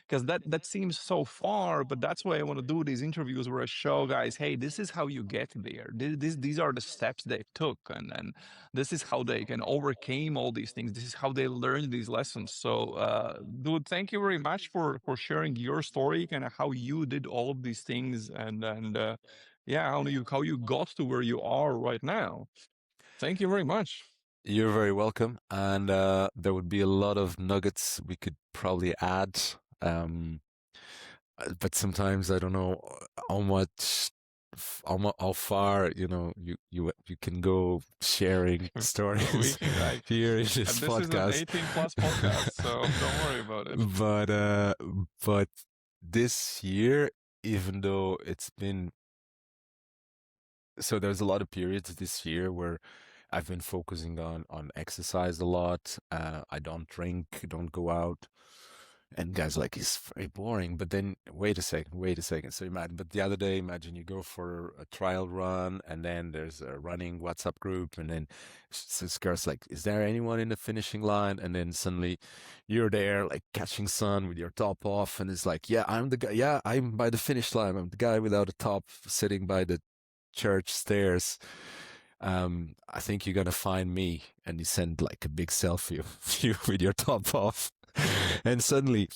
because that seems so far. But that's why I want to do these interviews where I show guys, hey, this is how you get there. These are the steps they took, and this is how they can overcame all these things. This is how they learned these lessons. So, dude, thank you very much for sharing your story, kind of how you did all of these things, and yeah, how you got to where you are right now. Thank you very much. You're very welcome. And there would be a lot of nuggets we could probably add. Um, but sometimes I don't know how much, how far, you can go sharing We stories can, like, here in this and this is an podcast. 18 plus podcast, so don't worry about it. But this year, even though it's been, so there's a lot of periods this year where I've been focusing on exercise a lot. I don't drink, don't go out. And guys like, it's very boring. But then wait a second. So imagine, but the other day, imagine you go for a trial run, and then there's a running WhatsApp group, and then this girl's like, is there anyone in the finishing line? And then suddenly you're there, like catching sun with your top off, and it's like, yeah, I'm the guy. Yeah, I'm by the finish line. I'm the guy without a top sitting by the church stairs. I think you're gonna find me. And you send like a big selfie of you with your top off. And suddenly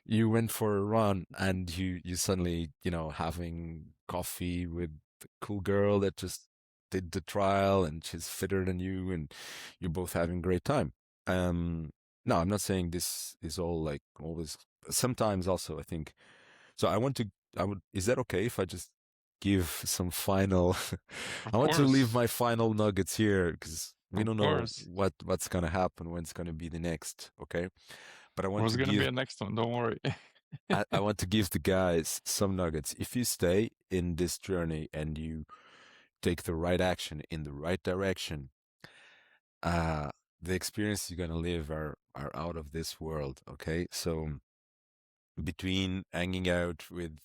you went for a run, and you suddenly, having coffee with a cool girl that just did the trial, and she's fitter than you, and you're both having a great time. No, I'm not saying this is all like always. Sometimes also I think so. Is that okay if I just give some final I Of want to leave course, my final nuggets here, because we of don't know course. what's gonna happen, when it's gonna be the next, okay? But I want There's to gonna be give a next one. Don't worry. I want to give the guys some nuggets. If you stay in this journey and you take the right action in the right direction, uh the experiences you're gonna live are out of this world, okay? So between hanging out with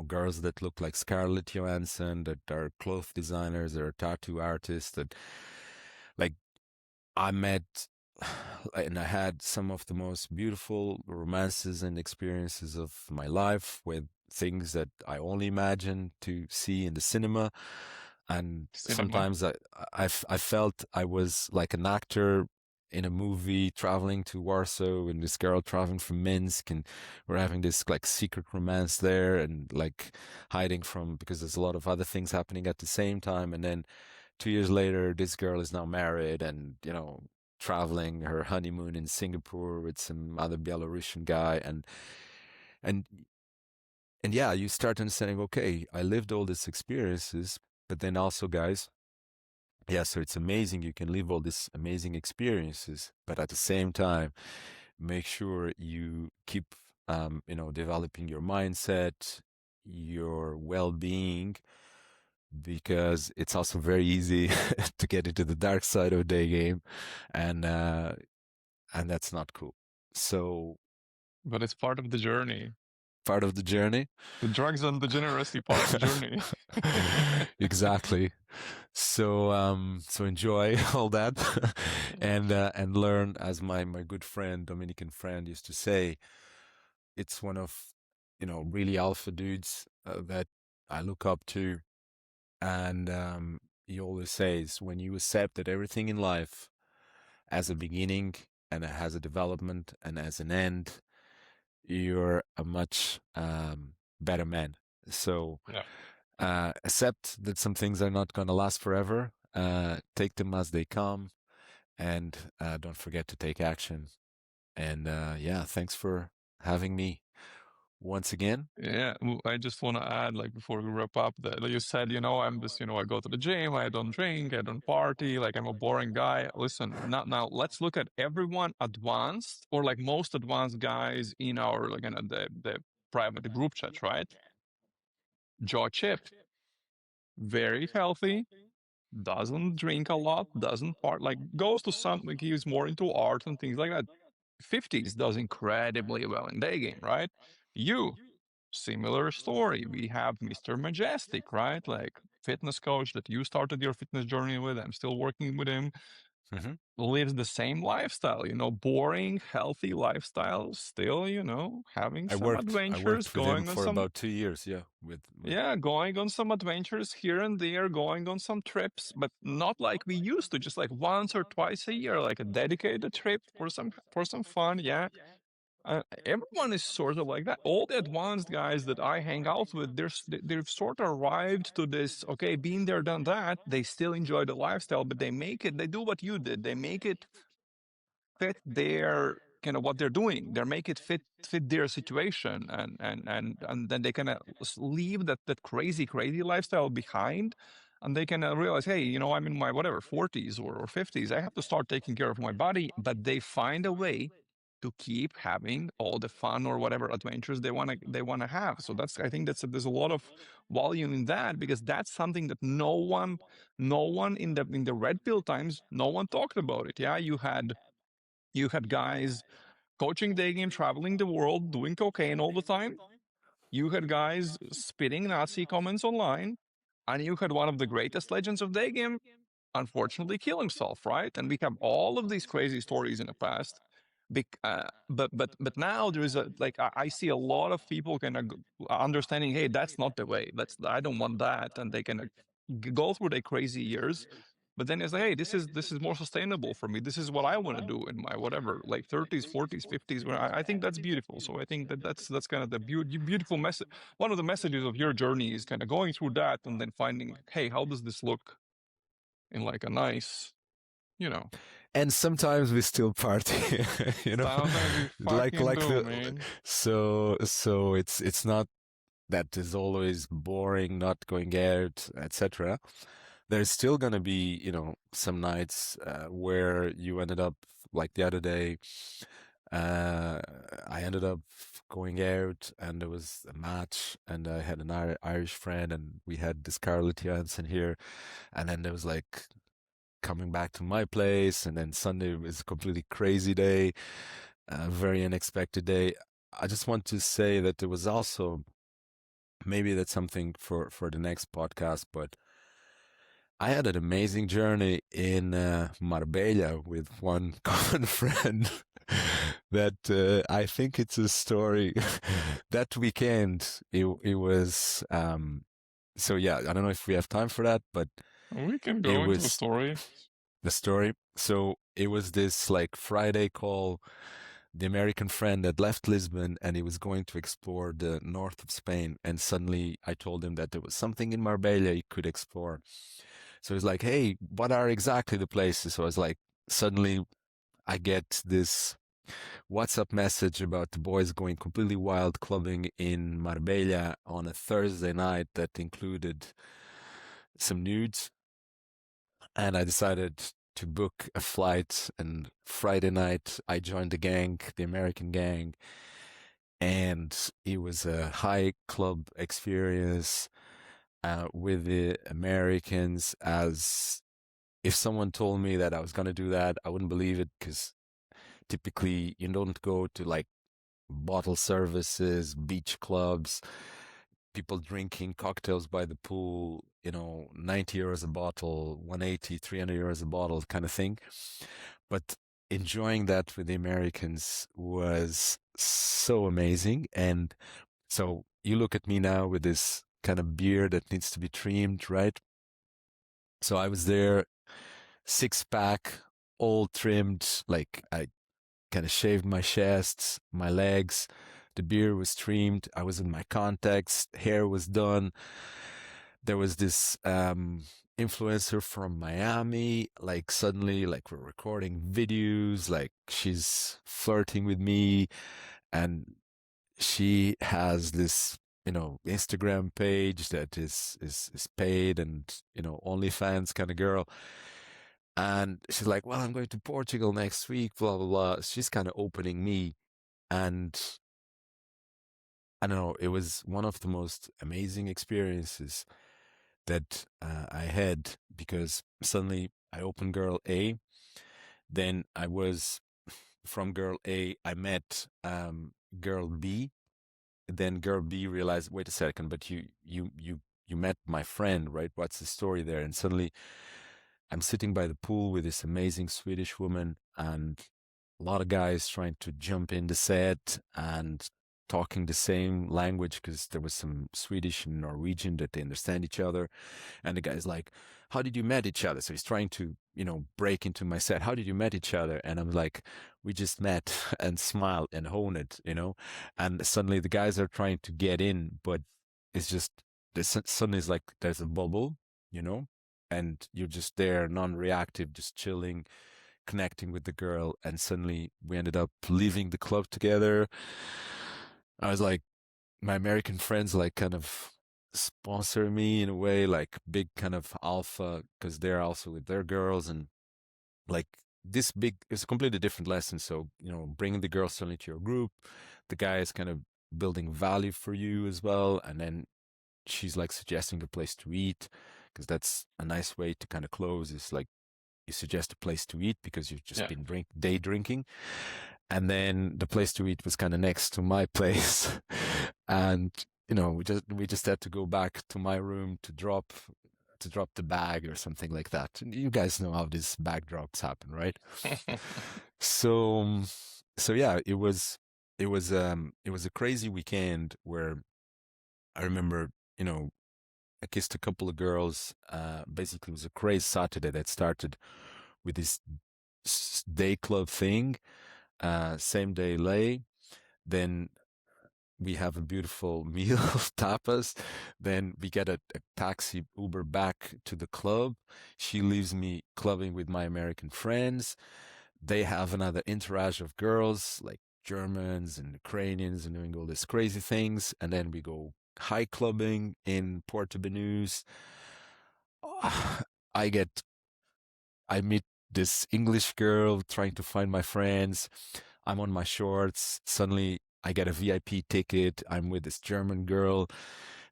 girls that look like Scarlett Johansson, that are cloth designers, that are tattoo artists, that, like, I met and I had some of the most beautiful romances and experiences of my life with things that I only imagine to see in the cinema. And Cinema. sometimes I felt I was like an actor in a movie, traveling to Warsaw, and this girl traveling from Minsk, and we're having this like secret romance there, and like hiding from, because there's a lot of other things happening at the same time. And then 2 years later, this girl is now married, and traveling her honeymoon in Singapore with some other Belarusian guy. And and yeah, you start understanding, okay, I lived all these experiences. But then also, guys, yeah, so it's amazing you can live all these amazing experiences, but at the same time, make sure you keep, developing your mindset, your well-being, because it's also very easy to get into the dark side of day game, and that's not cool. So But it's part of the journey. part of the journey. The drugs and the generosity part of the journey. Exactly. So enjoy all that, and learn, as my good friend, Dominican friend, used to say. It's one of, really alpha dudes that I look up to, and he always says, when you accept that everything in life has a beginning and it has a development and has an end, you're a much better man. So accept that some things are not going to last forever. Take them as they come, and don't forget to take action. And thanks for having me once again. Yeah, I just want to add, like, before we wrap up, that like you said, I'm just, I go to the gym, I don't drink, I don't party, like I'm a boring guy. Listen, now let's look at everyone advanced, or like most advanced guys in our, like, the private group chat, right? Jaw chip, very healthy, doesn't drink a lot, doesn't part, like goes to some, like he's more into art and things like that. 50s does incredibly well in day game, right? You, similar story. We have Mr. Majestic, right? Like fitness coach that you started your fitness journey with. I'm still working with him. Mm-hmm. Lives the same lifestyle, boring, healthy lifestyle. Still, having I some worked adventures, with him going on for some, about 2 years. Yeah, with going on some adventures here and there, going on some trips, but not like we used to, just like once or twice a year, like a dedicated trip for some fun. Yeah, everyone is sort of like that. All the advanced guys that I hang out with, they've sort of arrived to this. Okay, been there, done that. They still enjoy the lifestyle, but they make it. They do what you did. They make it fit their kind of what they're doing. They make it fit their situation, and then they kind of leave that crazy lifestyle behind, and they can realize, hey, I'm in my whatever 40s or 50s. I have to start taking care of my body, but they find a way to keep having all the fun or whatever adventures they want to have. So I think there's a lot of volume in that, because that's something that no one in the red pill times, no one talked about it. Yeah, you had guys coaching day game, traveling the world, doing cocaine all the time. You had guys spitting Nazi comments online, and you had one of the greatest legends of day game unfortunately kill himself, right? And we have all of these crazy stories in the past. But now there is I see a lot of people kind of understanding, hey, that's not the way. I don't want that, and they can go through their crazy years. But then it's like, hey, this is more sustainable for me. This is what I want to do in my whatever, like 30s, 40s, 50s. Where I think that's beautiful. So I think that's kind of the beautiful message. One of the messages of your journey is kind of going through that and then finding, hey, how does this look in like a nice, and sometimes we still party, sometimes we fucking do, man. So it's not that is always boring, not going out, etc. There's still gonna be, some nights where you ended up, like the other day, I ended up going out and there was a match, and I had an Irish friend, and we had the Scarlett Johansson here, and then there was like coming back to my place, and then Sunday was a completely crazy day, a very unexpected day. I just want to say that there was also, maybe that's something for the next podcast, but I had an amazing journey in Marbella with one common friend that I think it's a story. That weekend, it was, so yeah, I don't know if we have time for that, but We can it go into the was story. the story. So it was this like Friday call, the American friend that left Lisbon, and he was going to explore the north of Spain. And suddenly I told him that there was something in Marbella he could explore. So he's like, hey, what are exactly the places? So I was like, suddenly I get this WhatsApp message about the boys going completely wild clubbing in Marbella on a Thursday night that included some nudes. And I decided to book a flight, and Friday night I joined the gang, the American gang, and it was a high club experience with the Americans. As if someone told me that I was gonna do that, I wouldn't believe it, because typically you don't go to like bottle services, beach clubs, people drinking cocktails by the pool, 90 euros a bottle, 180, 300 euros a bottle kind of thing. But enjoying that with the Americans was so amazing. And so you look at me now with this kind of beard that needs to be trimmed, right? So I was there, six pack, all trimmed, like I kind of shaved my chest, my legs. The beard was trimmed. I was in my contacts. Hair was done. There was this influencer from Miami. Like suddenly, like we're recording videos. Like she's flirting with me, and she has this, Instagram page that is paid, and OnlyFans kind of girl. And she's like, well, I'm going to Portugal next week, blah, blah, blah. She's kind of opening me. And I don't know, it was one of the most amazing experiences that I had, because suddenly I opened girl A. Then I was from girl A, I met girl B. Then girl B realized, wait a second, but you met my friend, right? What's the story there? And suddenly I'm sitting by the pool with this amazing Swedish woman, and a lot of guys trying to jump in the set and talking the same language, because there was some Swedish and Norwegian that they understand each other. And the guy's like, how did you met each other? So he's trying to, break into my set. How did you met each other? And I'm like, we just met, and smile and hone it, And suddenly the guys are trying to get in, but it's just, suddenly it's like there's a bubble, and you're just there, non-reactive, just chilling, connecting with the girl. And suddenly we ended up leaving the club together. I was like, my American friends like kind of sponsor me in a way, like big kind of alpha, because they're also with their girls. And like this big, it's a completely different lesson. So, bringing the girls suddenly to your group, the guy is kind of building value for you as well. And then she's like suggesting a place to eat, because that's a nice way to kind of close, is like you suggest a place to eat because you've just been day drinking. And then the place to eat was kind of next to my place. And, we just had to go back to my room to drop the bag or something like that. And you guys know how these bag drops happen, right? So yeah, it was a crazy weekend where I remember, I kissed a couple of girls. Basically, it was a crazy Saturday that started with this day club thing. Same day lay. Then we have a beautiful meal of tapas. Then we get a taxi Uber back to the club. She leaves me clubbing with my American friends. They have another entourage of girls, like Germans and Ukrainians, and doing all these crazy things. And then we go high clubbing in Porto Benus. I meet this English girl trying to find my friends. I'm on my shorts. Suddenly I get a VIP ticket. I'm with this German girl.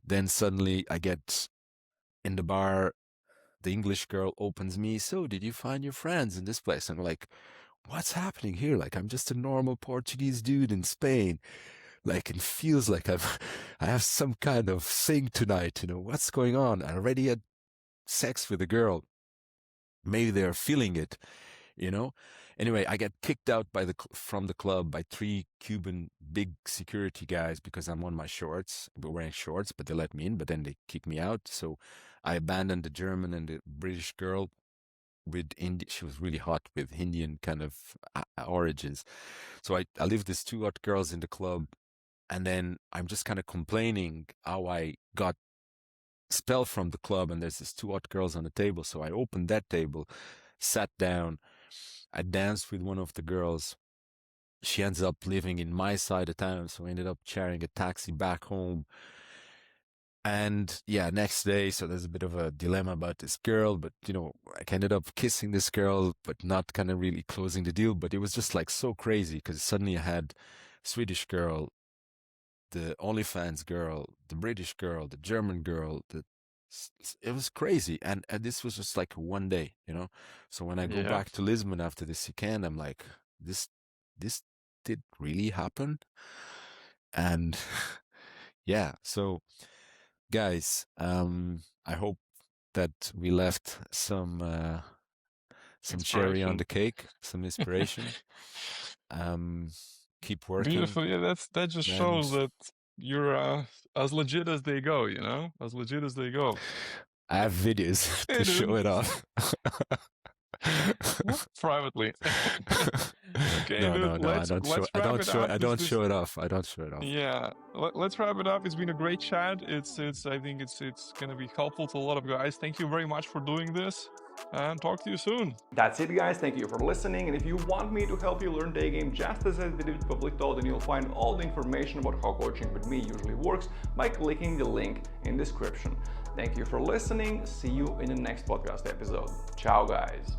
Then suddenly I get in the bar. The English girl opens me. So did you find your friends in this place? And I'm like, what's happening here? Like, I'm just a normal Portuguese dude in Spain. Like, it feels like I have some kind of thing tonight. What's going on? I already had sex with a girl. Maybe they're feeling it, Anyway, I get kicked out from the club by 3 Cuban big security guys because I'm on my shorts. We're wearing shorts, but they let me in, but then they kick me out. So I abandoned the German and the British girl with she was really hot with Indian kind of origins. So I leave these 2 hot girls in the club, and then I'm just kind of complaining how I got expelled from the club, and there's these 2 hot girls on the table. So I opened that table, sat down, I danced with one of the girls. She ends up living in my side of town, so I ended up sharing a taxi back home. And yeah, next day, so there's a bit of a dilemma about this girl, but I ended up kissing this girl, but not kind of really closing the deal. But it was just like so crazy because suddenly I had Swedish girl, the OnlyFans girl, the British girl, the German girl, it was crazy. And this was just like one day. So when I go Yeah. back to Lisbon after this weekend, I'm like, this did really happen. And yeah, so guys, I hope that we left some cherry on Inspiration. the cake, some inspiration. Keep working. Beautiful. Yeah, that just shows And that you're as legit as they go, as legit as they go. I have videos to It show is. it off. Privately. Okay, No, dude, I don't show. let's I wrap don't it show. up. I don't show it off. I don't show it off. Yeah, let's wrap it up. It's been a great chat. I think it's gonna be helpful to a lot of guys. Thank you very much for doing this, and talk to you soon. That's it, guys. Thank you for listening. And if you want me to help you learn Daygame just as I did with Pablito, then you'll find all the information about how coaching with me usually works by clicking the link in the description. Thank you for listening. See you in the next podcast episode. Ciao, guys.